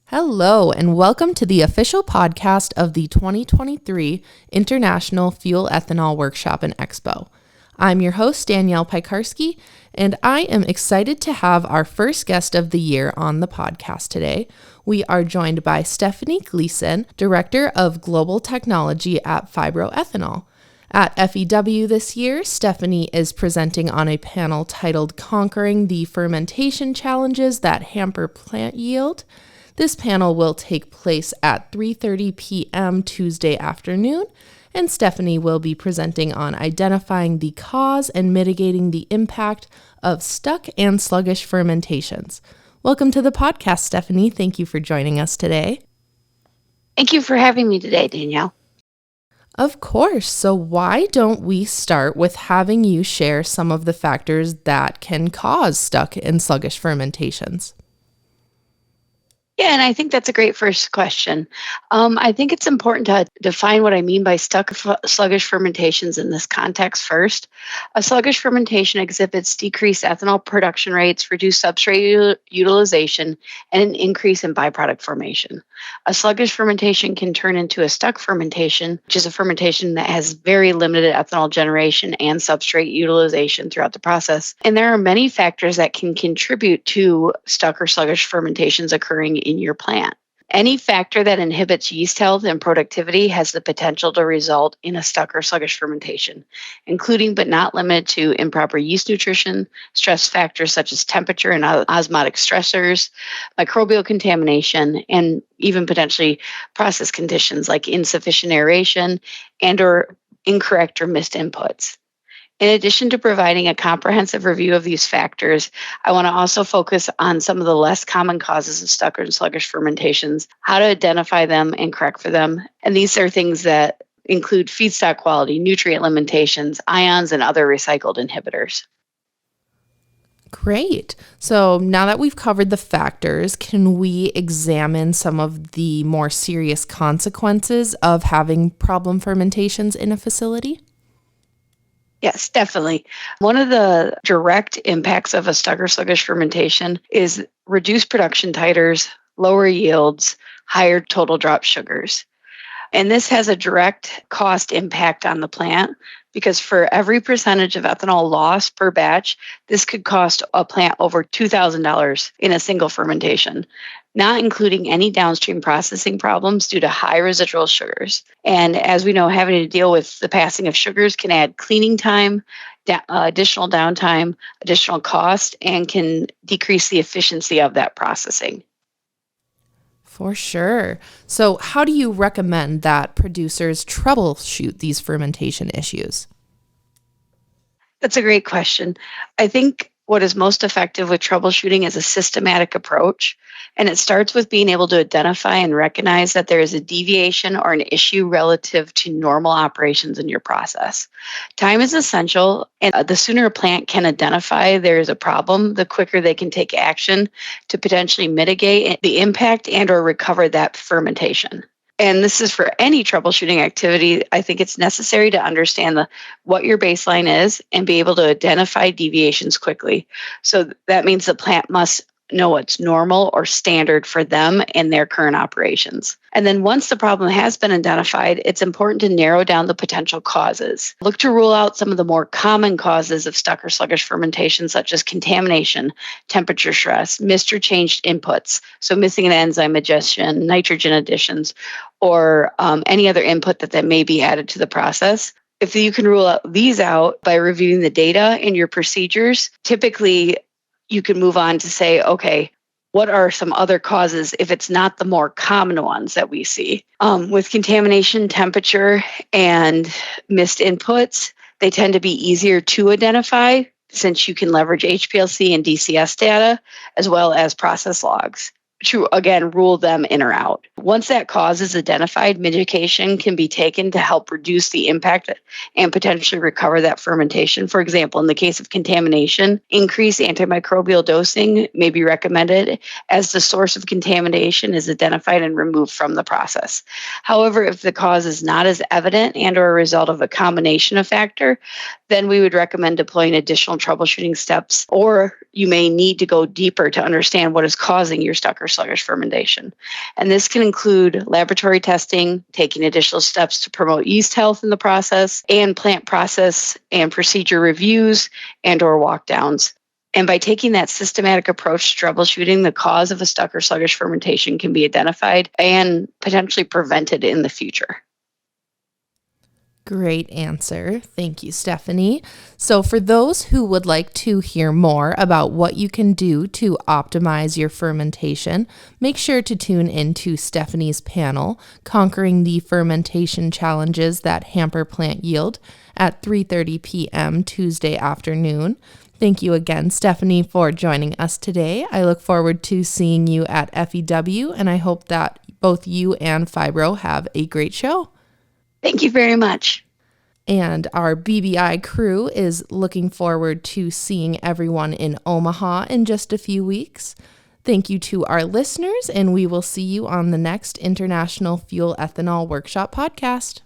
Hello, and welcome to the official podcast of the 2023 International Fuel Ethanol Workshop and Expo. I'm your host, Danielle Piekarski, and I am excited to have our first guest of the year on the podcast today. We are joined by Stephanie Gleason, Director of Global Technology at Phibro Ethanol. At FEW this year, Stephanie is presenting on a panel titled Conquering the Fermentation Challenges That Hamper Plant Yield. This panel will take place at 3:30 p.m. Tuesday afternoon, and Stephanie will be presenting on identifying the cause and mitigating the impact of stuck and sluggish fermentations. Welcome to the podcast, Stephanie. Thank you for joining us today. Thank you for having me today, Danielle. Of course. So why don't we start with having you share some of the factors that can cause stuck and sluggish fermentations? Yeah, and I think that's a great first question. I think it's important to define what I mean by sluggish fermentations in this context first. A sluggish fermentation exhibits decreased ethanol production rates, reduced substrate utilization, and an increase in byproduct formation. A sluggish fermentation can turn into a stuck fermentation, which is a fermentation that has very limited ethanol generation and substrate utilization throughout the process. And there are many factors that can contribute to stuck or sluggish fermentations occurring in your plant. Any factor that inhibits yeast health and productivity has the potential to result in a stuck or sluggish fermentation, including but not limited to improper yeast nutrition, stress factors such as temperature and osmotic stressors, microbial contamination, and even potentially process conditions like insufficient aeration and or incorrect or missed inputs. In addition to providing a comprehensive review of these factors, I want to also focus on some of the less common causes of stuck and sluggish fermentations, how to identify them and correct for them. And these are things that include feedstock quality, nutrient limitations, ions, and other recycled inhibitors. Great. So now that we've covered the factors, can we examine some of the more serious consequences of having problem fermentations in a facility? Yes, definitely. One of the direct impacts of a stuck or sluggish fermentation is reduced production titers, lower yields, higher total drop sugars. And this has a direct cost impact on the plant because for every percentage of ethanol lost per batch, this could cost a plant over $2,000 in a single fermentation, not including any downstream processing problems due to high residual sugars. And as we know, having to deal with the passing of sugars can add cleaning time, additional downtime, additional cost, and can decrease the efficiency of that processing. For sure. So how do you recommend that producers troubleshoot these fermentation issues? That's a great question. I think what is most effective with troubleshooting is a systematic approach. And it starts with being able to identify and recognize that there is a deviation or an issue relative to normal operations in your process. Time is essential, and the sooner a plant can identify there is a problem, the quicker they can take action to potentially mitigate the impact and or recover that fermentation. And this is for any troubleshooting activity. I think it's necessary to understand what your baseline is and be able to identify deviations quickly. So that means the plant must know what's normal or standard for them and their current operations. And then once the problem has been identified, it's important to narrow down the potential causes. Look to rule out some of the more common causes of stuck or sluggish fermentation, such as contamination, temperature stress, missed or changed inputs, so missing an enzyme addition, nitrogen additions, or any other input that may be added to the process. If you can rule these out by reviewing the data and your procedures, typically you can move on to say, okay, what are some other causes if it's not the more common ones that we see? With contamination, temperature, and missed inputs, they tend to be easier to identify since you can leverage HPLC and DCS data as well as process logs to, again, rule them in or out. Once that cause is identified, mitigation can be taken to help reduce the impact and potentially recover that fermentation. For example, in the case of contamination, increased antimicrobial dosing may be recommended as the source of contamination is identified and removed from the process. However, if the cause is not as evident and or a result of a combination of factor, then we would recommend deploying additional troubleshooting steps, or you may need to go deeper to understand what is causing your stuck or or sluggish fermentation. And this can include laboratory testing, taking additional steps to promote yeast health in the process, and plant process and procedure reviews and or walkdowns. And by taking that systematic approach to troubleshooting, the cause of a stuck or sluggish fermentation can be identified and potentially prevented in the future. Great answer. Thank you, Stephanie. So for those who would like to hear more about what you can do to optimize your fermentation, make sure to tune into Stephanie's panel, Conquering the Fermentation Challenges That Hamper Plant Yield, at 3:30 p.m. Tuesday afternoon. Thank you again, Stephanie, for joining us today. I look forward to seeing you at FEW, and I hope that both you and Phibro have a great show. Thank you very much. And our BBI crew is looking forward to seeing everyone in Omaha in just a few weeks. Thank you to our listeners, and we will see you on the next International Fuel Ethanol Workshop podcast.